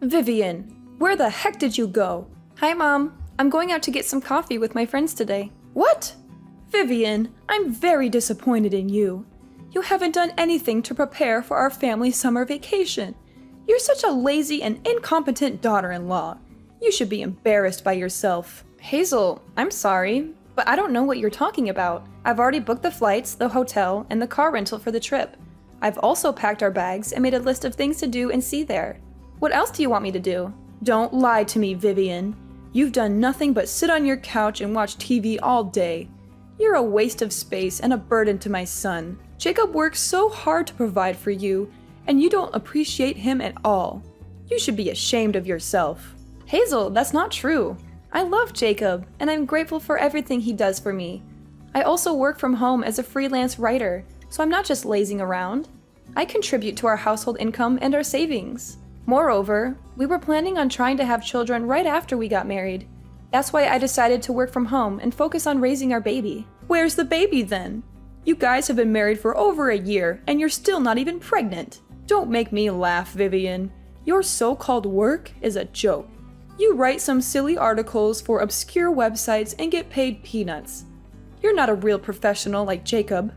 Vivian, where the heck did you go? Hi, Mom. I'm going out to get some coffee with my friends today. What? Vivian, I'm very disappointed in you. You haven't done anything to prepare for our family summer vacation. You're such a lazy and incompetent daughter-in-law. You should be embarrassed by yourself. Hazel, I'm sorry, but I don't know what you're talking about. I've already booked the flights, the hotel, and the car rental for the trip. I've also packed our bags and made a list of things to do and see there. What else do you want me to do? Don't lie to me, Vivian. You've done nothing but sit on your couch and watch TV all day. You're a waste of space and a burden to my son. Jacob works so hard to provide for you, and you don't appreciate him at all. You should be ashamed of yourself. Hazel, that's not true. I love Jacob, and I'm grateful for everything he does for me. I also work from home as a freelance writer, so I'm not just lazing around. I contribute to our household income and our savings. Moreover, we were planning on trying to have children right after we got married. That's why I decided to work from home and focus on raising our baby. Where's the baby then? You guys have been married for over a year, and you're still not even pregnant. Don't make me laugh, Vivian. Your so-called work is a joke. You write some silly articles for obscure websites and get paid peanuts. You're not a real professional like Jacob.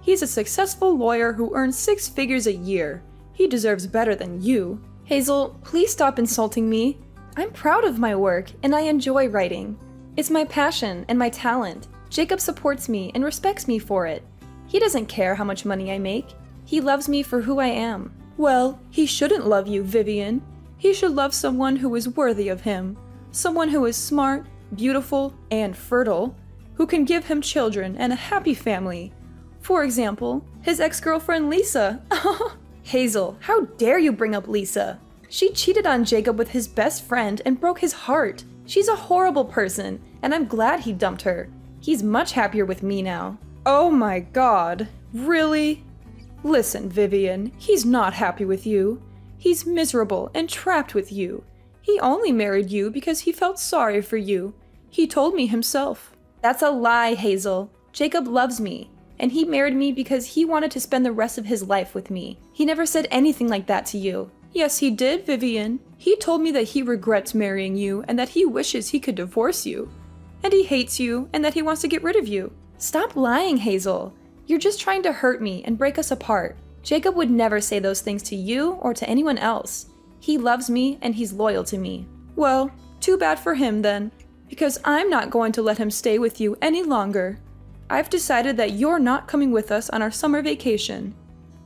He's a successful lawyer who earns 6 figures a year. He deserves better than you. Hazel, please stop insulting me. I'm proud of my work, and I enjoy writing. It's my passion and my talent. Jacob supports me and respects me for it. He doesn't care how much money I make. He loves me for who I am. Well, he shouldn't love you, Vivian. He should love someone who is worthy of him. Someone who is smart, beautiful, and fertile, who can give him children and a happy family. For example, his ex-girlfriend Lisa. Hazel, how dare you bring up Lisa? She cheated on Jacob with his best friend and broke his heart. She's a horrible person, and I'm glad he dumped her. He's much happier with me now. Oh my God, really? Listen, Vivian, he's not happy with you. He's miserable and trapped with you. He only married you because he felt sorry for you. He told me himself. That's a lie, Hazel. Jacob loves me, and he married me because he wanted to spend the rest of his life with me. He never said anything like that to you. Yes, he did, Vivian. He told me that he regrets marrying you and that he wishes he could divorce you. And he hates you and that he wants to get rid of you. Stop lying, Hazel. You're just trying to hurt me and break us apart. Jacob would never say those things to you or to anyone else. He loves me and he's loyal to me. Well, too bad for him then, because I'm not going to let him stay with you any longer. I've decided that you're not coming with us on our summer vacation.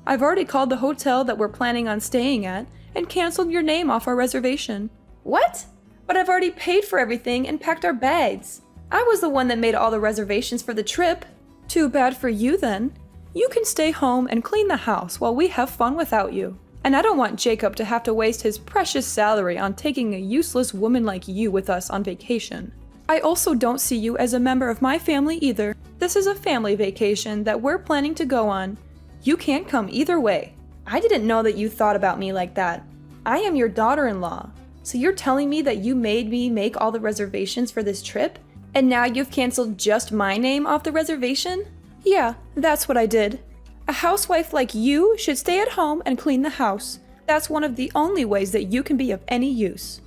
I've already called the hotel that we're planning on staying at and canceled your name off our reservation. What? But I've already paid for everything and packed our bags. I was the one that made all the reservations for the trip. Too bad for you then. You can stay home and clean the house while we have fun without you. And I don't want Jacob to have to waste his precious salary on taking a useless woman like you with us on vacation. I also don't see you as a member of my family either. This is a family vacation that we're planning to go on. You can't come either way. I didn't know that you thought about me like that. I am your daughter-in-law. So you're telling me that you made me make all the reservations for this trip? And now you've canceled just my name off the reservation? Yeah, that's what I did. A housewife like you should stay at home and clean the house. That's one of the only ways that you can be of any use.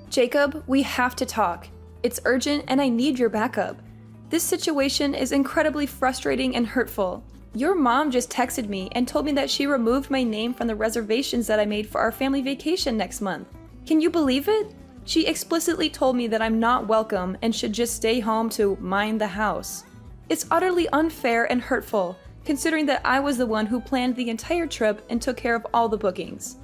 Jacob, we have to talk. It's urgent and I need your backup. This situation is incredibly frustrating and hurtful. Your mom just texted me and told me that she removed my name from the reservations that I made for our family vacation next month. Can you believe it? She explicitly told me that I'm not welcome and should just stay home to mind the house. It's utterly unfair and hurtful, considering that I was the one who planned the entire trip and took care of all the bookings.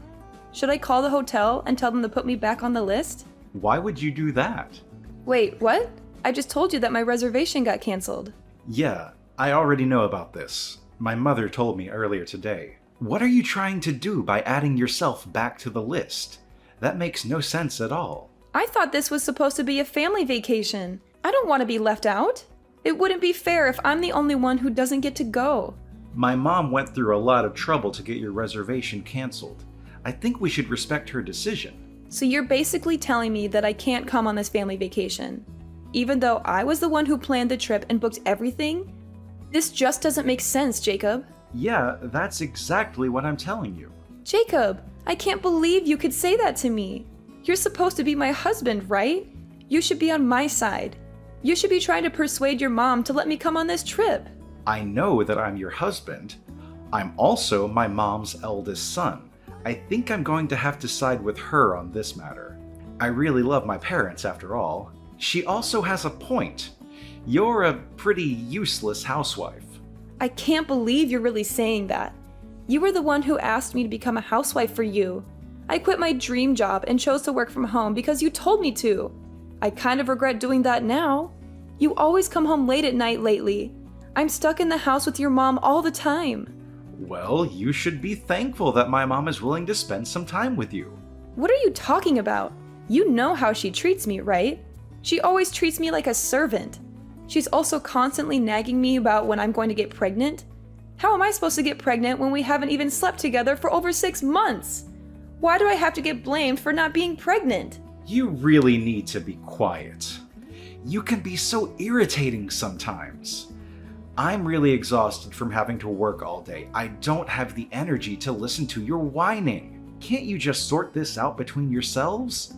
Should I call the hotel and tell them to put me back on the list? Why would you do that? Wait, what? I just told you that my reservation got canceled. Yeah, I already know about this. My mother told me earlier today. What are you trying to do by adding yourself back to the list? That makes no sense at all. I thought this was supposed to be a family vacation. I don't want to be left out. It wouldn't be fair if I'm the only one who doesn't get to go. My mom went through a lot of trouble to get your reservation canceled. I think we should respect her decision. So you're basically telling me that I can't come on this family vacation, even though I was the one who planned the trip and booked everything? This just doesn't make sense, Jacob. Yeah, that's exactly what I'm telling you. Jacob, I can't believe you could say that to me. You're supposed to be my husband, right? You should be on my side. You should be trying to persuade your mom to let me come on this trip. I know that I'm your husband. I'm also my mom's eldest son. I think I'm going to have to side with her on this matter. I really love my parents after all. She also has a point. You're a pretty useless housewife. I can't believe you're really saying that. You were the one who asked me to become a housewife for you. I quit my dream job and chose to work from home because you told me to. I kind of regret doing that now. You always come home late at night lately. I'm stuck in the house with your mom all the time. Well, you should be thankful that my mom is willing to spend some time with you. What are you talking about? You know how she treats me, right? She always treats me like a servant. She's also constantly nagging me about when I'm going to get pregnant. How am I supposed to get pregnant when we haven't even slept together for over 6 months? Why do I have to get blamed for not being pregnant? You really need to be quiet. You can be so irritating sometimes. I'm really exhausted from having to work all day. I don't have the energy to listen to your whining. Can't you just sort this out between yourselves?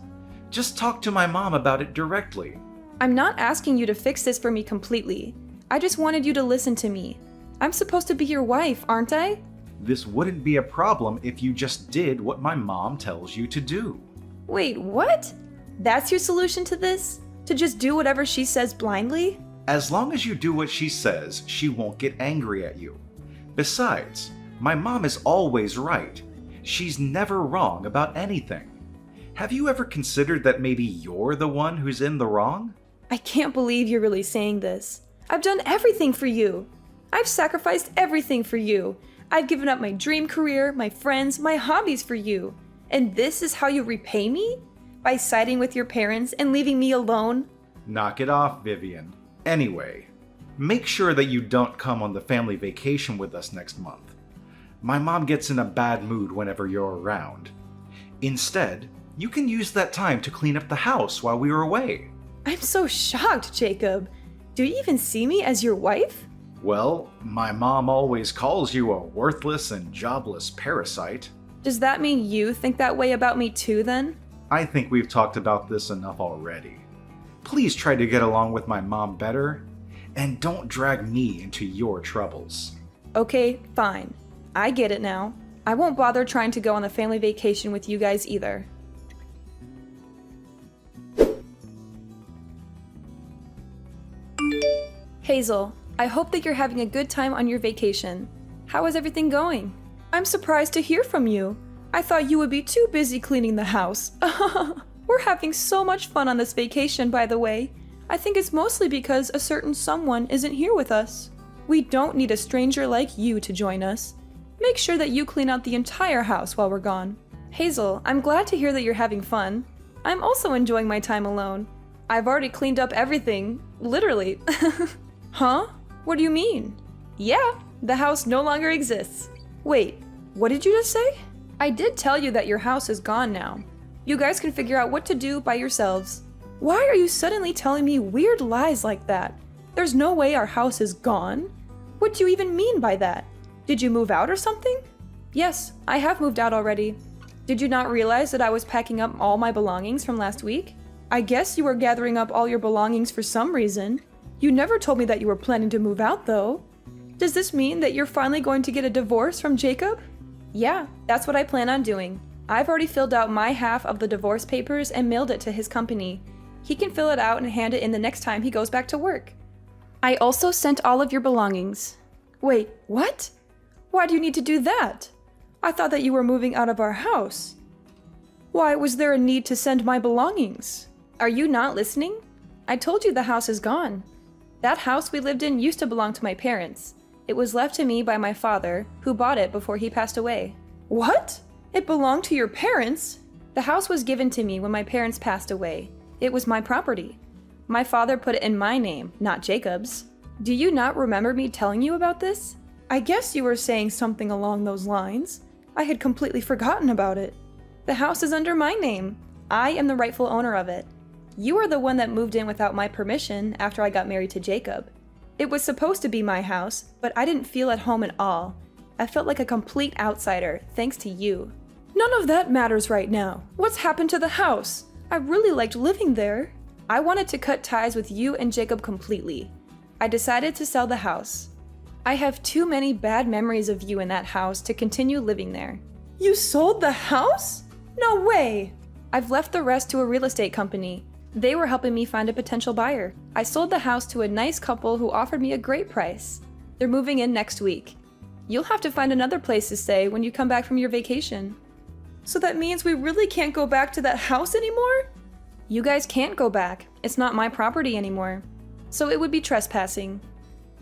Just talk to my mom about it directly. I'm not asking you to fix this for me completely. I just wanted you to listen to me. I'm supposed to be your wife, aren't I? This wouldn't be a problem if you just did what my mom tells you to do. Wait, what? That's your solution to this? To just do whatever she says blindly? As long as you do what she says, she won't get angry at you. Besides, my mom is always right. She's never wrong about anything. Have you ever considered that maybe you're the one who's in the wrong? I can't believe you're really saying this. I've done everything for you. I've sacrificed everything for you. I've given up my dream career, my friends, my hobbies for you. And this is how you repay me? By siding with your parents and leaving me alone? Knock it off, Vivian. Anyway, make sure that you don't come on the family vacation with us next month. My mom gets in a bad mood whenever you're around. Instead, you can use that time to clean up the house while we are away. I'm so shocked, Jacob. Do you even see me as your wife? Well, my mom always calls you a worthless and jobless parasite. Does that mean you think that way about me too, then? I think we've talked about this enough already. Please try to get along with my mom better, and don't drag me into your troubles. Okay, fine. I get it now. I won't bother trying to go on the family vacation with you guys either. Hazel, I hope that you're having a good time on your vacation. How is everything going? I'm surprised to hear from you. I thought you would be too busy cleaning the house. We're having so much fun on this vacation, by the way. I think it's mostly because a certain someone isn't here with us. We don't need a stranger like you to join us. Make sure that you clean out the entire house while we're gone. Hazel, I'm glad to hear that you're having fun. I'm also enjoying my time alone. I've already cleaned up everything, literally. Huh? What do you mean? Yeah, the house no longer exists. Wait, what did you just say? I did tell you that your house is gone now. You guys can figure out what to do by yourselves. Why are you suddenly telling me weird lies like that? There's no way our house is gone. What do you even mean by that? Did you move out or something? Yes, I have moved out already. Did you not realize that I was packing up all my belongings from last week? I guess you were gathering up all your belongings for some reason. You never told me that you were planning to move out, though. Does this mean that you're finally going to get a divorce from Jacob? Yeah, that's what I plan on doing. I've already filled out my half of the divorce papers and mailed it to his company. He can fill it out and hand it in the next time he goes back to work. I also sent all of your belongings. Wait, what? Why do you need to do that? I thought that you were moving out of our house. Why was there a need to send my belongings? Are you not listening? I told you the house is gone. That house we lived in used to belong to my parents. It was left to me by my father, who bought it before he passed away. What? It belonged to your parents? The house was given to me when my parents passed away. It was my property. My father put it in my name, not Jacob's. Do you not remember me telling you about this? I guess you were saying something along those lines. I had completely forgotten about it. The house is under my name. I am the rightful owner of it. You are the one that moved in without my permission after I got married to Jacob. It was supposed to be my house, but I didn't feel at home at all. I felt like a complete outsider, thanks to you. None of that matters right now. What's happened to the house? I really liked living there. I wanted to cut ties with you and Jacob completely. I decided to sell the house. I have too many bad memories of you in that house to continue living there. You sold the house? No way! I've left the rest to a real estate company. They were helping me find a potential buyer. I sold the house to a nice couple who offered me a great price. They're moving in next week. You'll have to find another place to stay when you come back from your vacation. So that means we really can't go back to that house anymore? You guys can't go back. It's not my property anymore. So it would be trespassing.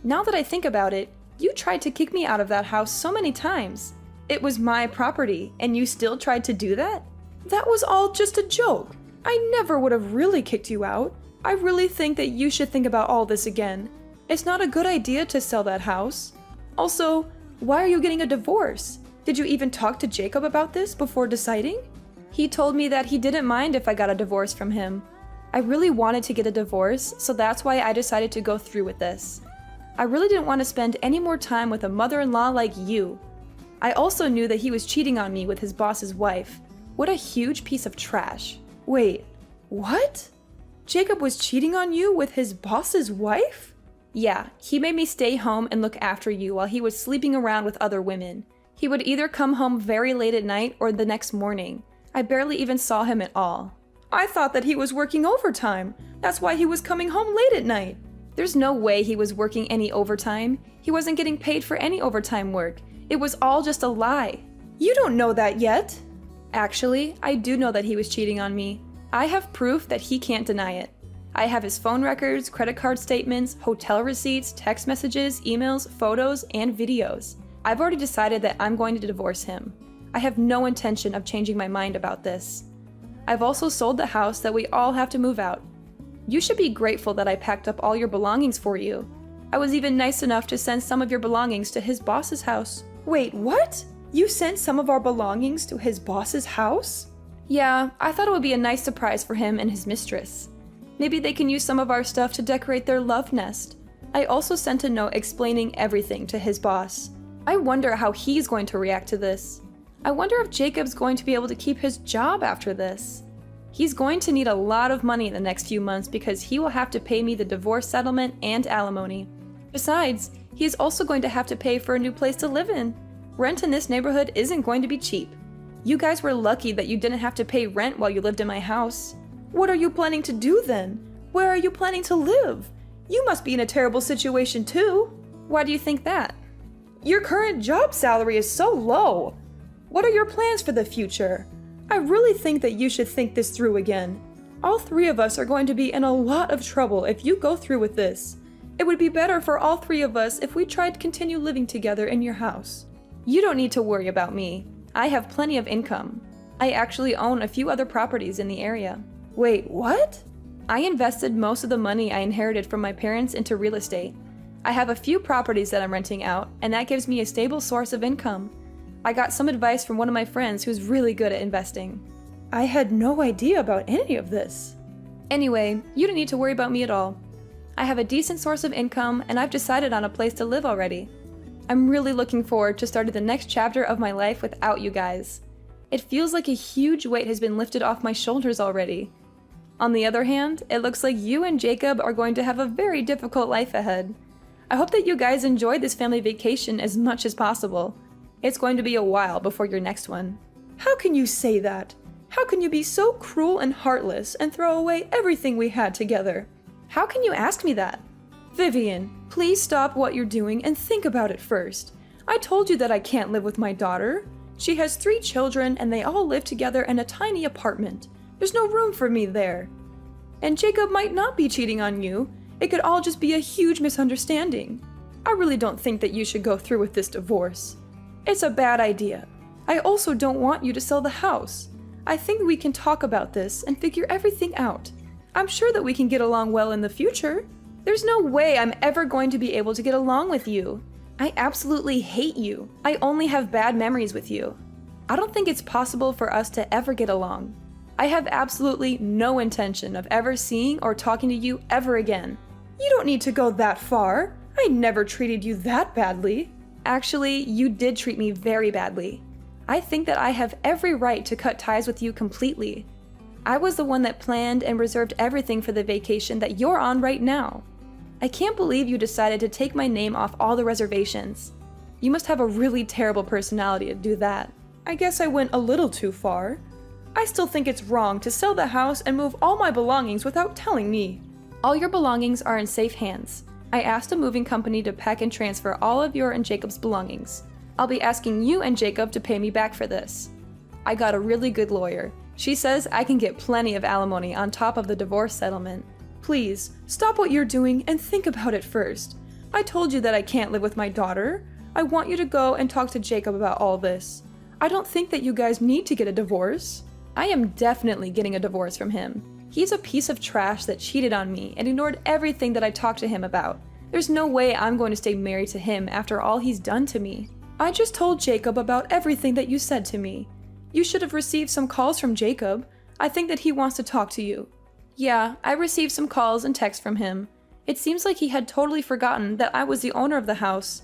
Now that I think about it, you tried to kick me out of that house so many times. It was my property, and you still tried to do that? That was all just a joke. I never would have really kicked you out. I really think that you should think about all this again. It's not a good idea to sell that house. Also, why are you getting a divorce? Did you even talk to Jacob about this before deciding? He told me that he didn't mind if I got a divorce from him. I really wanted to get a divorce, so that's why I decided to go through with this. I really didn't want to spend any more time with a mother-in-law like you. I also knew that he was cheating on me with his boss's wife. What a huge piece of trash. Wait, what? Jacob was cheating on you with his boss's wife? Yeah, he made me stay home and look after you while he was sleeping around with other women. He would either come home very late at night or the next morning. I barely even saw him at all. I thought that he was working overtime. That's why he was coming home late at night. There's no way he was working any overtime. He wasn't getting paid for any overtime work. It was all just a lie. You don't know that yet. Actually, I do know that he was cheating on me. I have proof that he can't deny it. I have his phone records, credit card statements, hotel receipts, text messages, emails, photos, and videos. I've already decided that I'm going to divorce him. I have no intention of changing my mind about this. I've also sold the house that we all have to move out. You should be grateful that I packed up all your belongings for you. I was even nice enough to send some of your belongings to his boss's house. Wait, what? You sent some of our belongings to his boss's house? Yeah, I thought it would be a nice surprise for him and his mistress. Maybe they can use some of our stuff to decorate their love nest. I also sent a note explaining everything to his boss. I wonder how he's going to react to this. I wonder if Jacob's going to be able to keep his job after this. He's going to need a lot of money in the next few months because he will have to pay me the divorce settlement and alimony. Besides, he is also going to have to pay for a new place to live in. Rent in this neighborhood isn't going to be cheap. You guys were lucky that you didn't have to pay rent while you lived in my house. What are you planning to do then? Where are you planning to live? You must be in a terrible situation too. Why do you think that? Your current job salary is so low. What are your plans for the future? I really think that you should think this through again. All three of us are going to be in a lot of trouble if you go through with this. It would be better for all three of us if we tried to continue living together in your house. You don't need to worry about me. I have plenty of income. I actually own a few other properties in the area. Wait, what? I invested most of the money I inherited from my parents into real estate. I have a few properties that I'm renting out, and that gives me a stable source of income. I got some advice from one of my friends who's really good at investing. I had no idea about any of this. Anyway, you don't need to worry about me at all. I have a decent source of income, and I've decided on a place to live already. I'm really looking forward to starting the next chapter of my life without you guys. It feels like a huge weight has been lifted off my shoulders already. On the other hand, it looks like you and Jacob are going to have a very difficult life ahead. I hope that you guys enjoy this family vacation as much as possible. It's going to be a while before your next one. How can you say that? How can you be so cruel and heartless and throw away everything we had together? How can you ask me that? Vivian, please stop what you're doing and think about it first. I told you that I can't live with my daughter. She has 3 children and they all live together in a tiny apartment. There's no room for me there. And Jacob might not be cheating on you. It could all just be a huge misunderstanding. I really don't think that you should go through with this divorce. It's a bad idea. I also don't want you to sell the house. I think we can talk about this and figure everything out. I'm sure that we can get along well in the future. There's no way I'm ever going to be able to get along with you. I absolutely hate you. I only have bad memories with you. I don't think it's possible for us to ever get along. I have absolutely no intention of ever seeing or talking to you ever again. You don't need to go that far. I never treated you that badly. Actually, you did treat me very badly. I think that I have every right to cut ties with you completely. I was the one that planned and reserved everything for the vacation that you're on right now. I can't believe you decided to take my name off all the reservations. You must have a really terrible personality to do that. I guess I went a little too far. I still think it's wrong to sell the house and move all my belongings without telling me. All your belongings are in safe hands. I asked a moving company to pack and transfer all of your and Jacob's belongings. I'll be asking you and Jacob to pay me back for this. I got a really good lawyer. She says I can get plenty of alimony on top of the divorce settlement. Please, stop what you're doing and think about it first. I told you that I can't live with my daughter. I want you to go and talk to Jacob about all this. I don't think that you guys need to get a divorce. I am definitely getting a divorce from him. He's a piece of trash that cheated on me and ignored everything that I talked to him about. There's no way I'm going to stay married to him after all he's done to me. I just told Jacob about everything that you said to me. You should have received some calls from Jacob. I think that he wants to talk to you. Yeah, I received some calls and texts from him. It seems like he had totally forgotten that I was the owner of the house.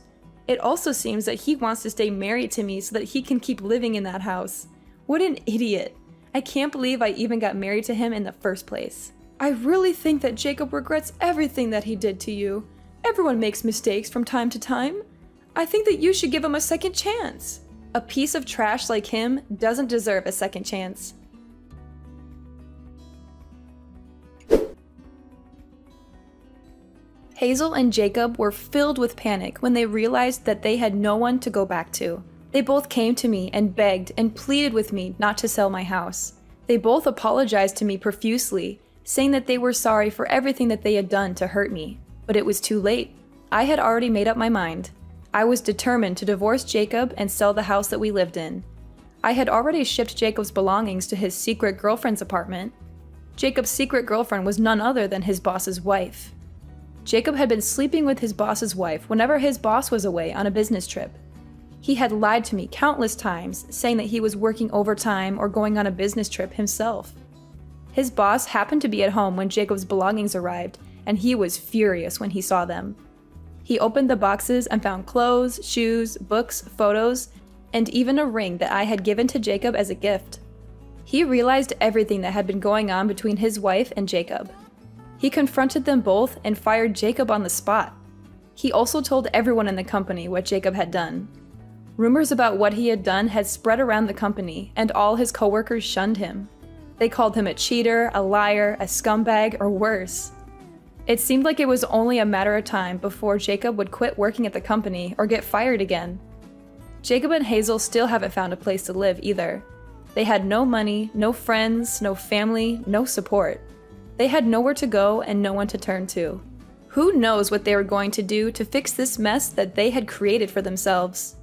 It also seems that he wants to stay married to me so that he can keep living in that house. What an idiot. I can't believe I even got married to him in the first place. I really think that Jacob regrets everything that he did to you. Everyone makes mistakes from time to time. I think that you should give him a second chance. A piece of trash like him doesn't deserve a second chance. Hazel and Jacob were filled with panic when they realized that they had no one to go back to. They both came to me and begged and pleaded with me not to sell my house. They both apologized to me profusely, saying that they were sorry for everything that they had done to hurt me. But it was too late. I had already made up my mind. I was determined to divorce Jacob and sell the house that we lived in. I had already shipped Jacob's belongings to his secret girlfriend's apartment. Jacob's secret girlfriend was none other than his boss's wife. Jacob had been sleeping with his boss's wife whenever his boss was away on a business trip. He had lied to me countless times, saying that he was working overtime or going on a business trip himself. His boss happened to be at home when Jacob's belongings arrived, and he was furious when he saw them. He opened the boxes and found clothes, shoes, books, photos, and even a ring that I had given to Jacob as a gift. He realized everything that had been going on between his wife and Jacob. He confronted them both and fired Jacob on the spot. He also told everyone in the company what Jacob had done. Rumors about what he had done had spread around the company, and all his coworkers shunned him. They called him a cheater, a liar, a scumbag, or worse. It seemed like it was only a matter of time before Jacob would quit working at the company or get fired again. Jacob and Hazel still haven't found a place to live either. They had no money, no friends, no family, no support. They had nowhere to go and no one to turn to. Who knows what they were going to do to fix this mess that they had created for themselves?